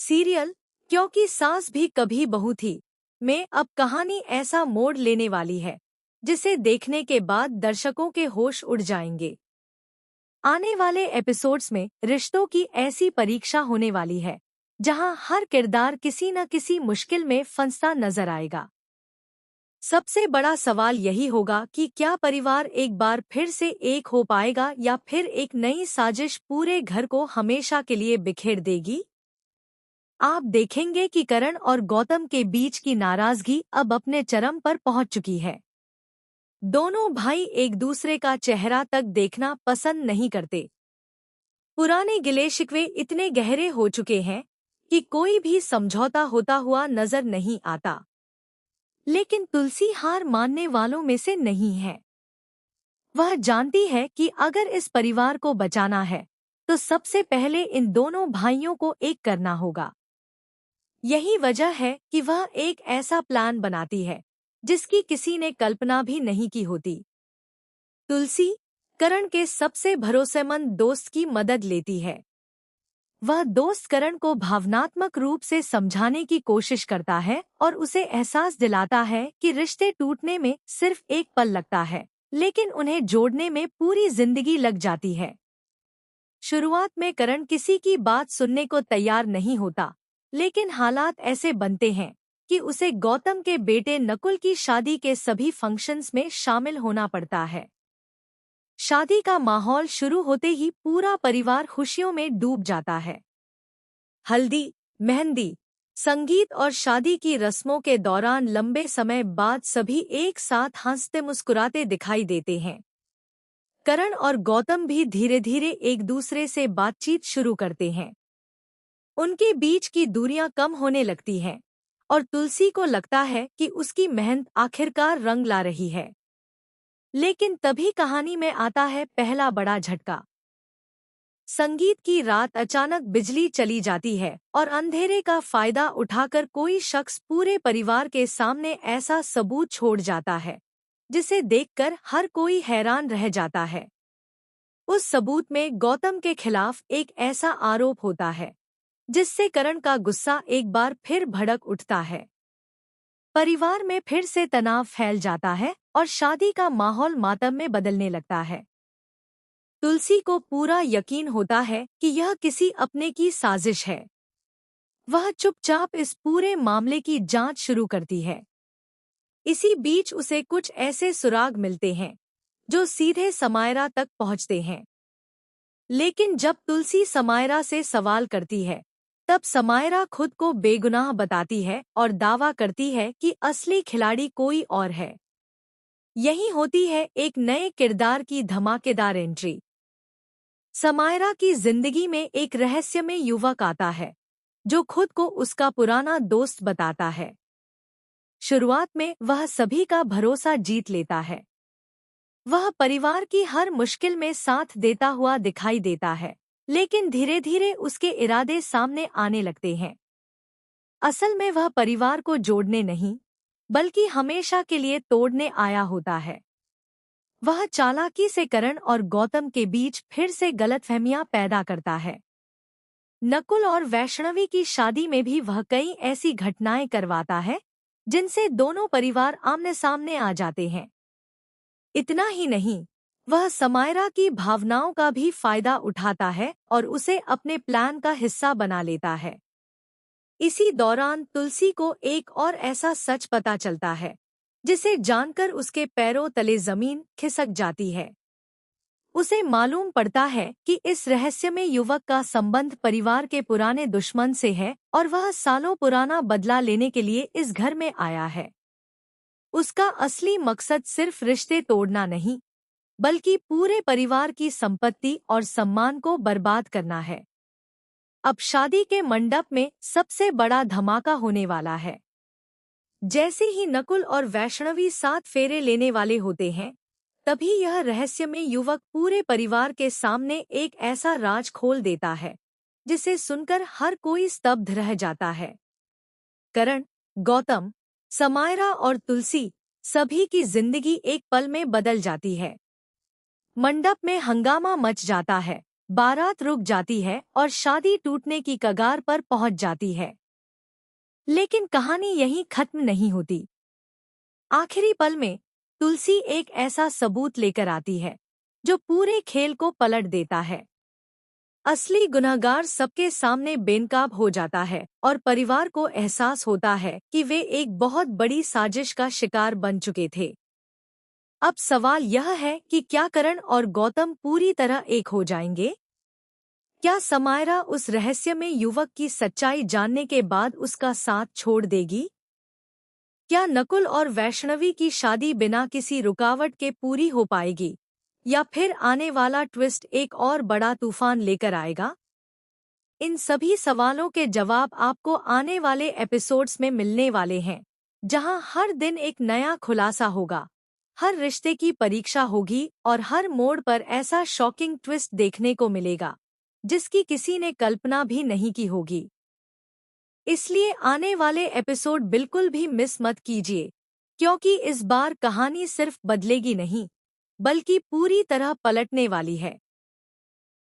Serial क्योंकि सास भी कभी बहू थी में अब कहानी ऐसा मोड़ लेने वाली है जिसे देखने के बाद दर्शकों के होश उड़ जाएंगे। आने वाले एपिसोड्स में रिश्तों की ऐसी परीक्षा होने वाली है जहां हर किरदार किसी न किसी मुश्किल में फंसता नजर आएगा। सबसे बड़ा सवाल यही होगा कि क्या परिवार एक बार फिर से एक हो पाएगा या फिर एक नई साजिश पूरे घर को हमेशा के लिए बिखेर देगी। आप देखेंगे कि करण और गौतम के बीच की नाराजगी अब अपने चरम पर पहुंच चुकी है। दोनों भाई एक दूसरे का चेहरा तक देखना पसंद नहीं करते। पुराने गिले शिकवे इतने गहरे हो चुके हैं कि कोई भी समझौता होता हुआ नजर नहीं आता। लेकिन तुलसी हार मानने वालों में से नहीं है। वह जानती है कि अगर इस परिवार को बचाना है तो सबसे पहले इन दोनों भाइयों को एक करना होगा। यही वजह है कि वह एक ऐसा प्लान बनाती है जिसकी किसी ने कल्पना भी नहीं की होती। तुलसी करण के सबसे भरोसेमंद दोस्त की मदद लेती है। वह दोस्त करण को भावनात्मक रूप से समझाने की कोशिश करता है और उसे एहसास दिलाता है कि रिश्ते टूटने में सिर्फ एक पल लगता है, लेकिन उन्हें जोड़ने में पूरी जिंदगी लग जाती है। शुरुआत में करण किसी की बात सुनने को तैयार नहीं होता, लेकिन हालात ऐसे बनते हैं कि उसे गौतम के बेटे नकुल की शादी के सभी फंक्शंस में शामिल होना पड़ता है। शादी का माहौल शुरू होते ही पूरा परिवार खुशियों में डूब जाता है। हल्दी, मेहंदी, संगीत और शादी की रस्मों के दौरान लंबे समय बाद सभी एक साथ हंसते मुस्कुराते दिखाई देते हैं। करण और गौतम भी धीरे धीरे एक दूसरे से बातचीत शुरू करते हैं। उनके बीच की दूरियां कम होने लगती हैं और तुलसी को लगता है कि उसकी मेहनत आखिरकार रंग ला रही है। लेकिन तभी कहानी में आता है पहला बड़ा झटका। संगीत की रात अचानक बिजली चली जाती है और अंधेरे का फायदा उठाकर कोई शख्स पूरे परिवार के सामने ऐसा सबूत छोड़ जाता है जिसे देखकर हर कोई हैरान रह जाता है। उस सबूत में गौतम के खिलाफ एक ऐसा आरोप होता है जिससे करण का गुस्सा एक बार फिर भड़क उठता है। परिवार में फिर से तनाव फैल जाता है और शादी का माहौल मातम में बदलने लगता है। तुलसी को पूरा यकीन होता है कि यह किसी अपने की साजिश है। वह चुपचाप इस पूरे मामले की जांच शुरू करती है। इसी बीच उसे कुछ ऐसे सुराग मिलते हैं जो सीधे समायरा तक पहुंचते हैं। लेकिन जब तुलसी समायरा से सवाल करती है तब समायरा खुद को बेगुनाह बताती है और दावा करती है कि असली खिलाड़ी कोई और है। यही होती है एक नए किरदार की धमाकेदार एंट्री। समायरा की जिंदगी में एक रहस्यमय युवक आता है जो खुद को उसका पुराना दोस्त बताता है। शुरुआत में वह सभी का भरोसा जीत लेता है। वह परिवार की हर मुश्किल में साथ देता हुआ दिखाई देता है, लेकिन धीरे धीरे उसके इरादे सामने आने लगते हैं। असल में वह परिवार को जोड़ने नहीं बल्कि हमेशा के लिए तोड़ने आया होता है। वह चालाकी से करण और गौतम के बीच फिर से गलतफहमियां पैदा करता है। नकुल और वैष्णवी की शादी में भी वह कई ऐसी घटनाएं करवाता है जिनसे दोनों परिवार आमने सामने आ जाते हैं। इतना ही नहीं, वह समायरा की भावनाओं का भी फायदा उठाता है और उसे अपने प्लान का हिस्सा बना लेता है। इसी दौरान तुलसी को एक और ऐसा सच पता चलता है जिसे जानकर उसके पैरों तले जमीन खिसक जाती है। उसे मालूम पड़ता है कि इस रहस्यमय युवक का संबंध परिवार के पुराने दुश्मन से है और वह सालों पुराना बदला लेने के लिए इस घर में आया है। उसका असली मकसद सिर्फ रिश्ते तोड़ना नहीं बल्कि पूरे परिवार की संपत्ति और सम्मान को बर्बाद करना है। अब शादी के मंडप में सबसे बड़ा धमाका होने वाला है। जैसे ही नकुल और वैष्णवी 7 फेरे लेने वाले होते हैं, तभी यह रहस्यमय युवक पूरे परिवार के सामने एक ऐसा राज खोल देता है जिसे सुनकर हर कोई स्तब्ध रह जाता है। करण, गौतम, समायरा और तुलसी सभी की जिंदगी एक पल में बदल जाती है। मंडप में हंगामा मच जाता है, बारात रुक जाती है और शादी टूटने की कगार पर पहुंच जाती है। लेकिन कहानी यहीं खत्म नहीं होती। आखिरी पल में तुलसी एक ऐसा सबूत लेकर आती है जो पूरे खेल को पलट देता है। असली गुनहगार सबके सामने बेनकाब हो जाता है और परिवार को एहसास होता है कि वे एक बहुत बड़ी साजिश का शिकार बन चुके थे। अब सवाल यह है कि क्या करण और गौतम पूरी तरह एक हो जाएंगे? क्या समायरा उस रहस्यमय युवक की सच्चाई जानने के बाद उसका साथ छोड़ देगी? क्या नकुल और वैष्णवी की शादी बिना किसी रुकावट के पूरी हो पाएगी, या फिर आने वाला ट्विस्ट एक और बड़ा तूफान लेकर आएगा? इन सभी सवालों के जवाब आपको आने वाले एपिसोड्स में मिलने वाले हैं, जहां हर दिन एक नया खुलासा होगा, हर रिश्ते की परीक्षा होगी और हर मोड़ पर ऐसा शॉकिंग ट्विस्ट देखने को मिलेगा जिसकी किसी ने कल्पना भी नहीं की होगी। इसलिए आने वाले एपिसोड बिल्कुल भी मिस मत कीजिए, क्योंकि इस बार कहानी सिर्फ बदलेगी नहीं, बल्कि पूरी तरह पलटने वाली है।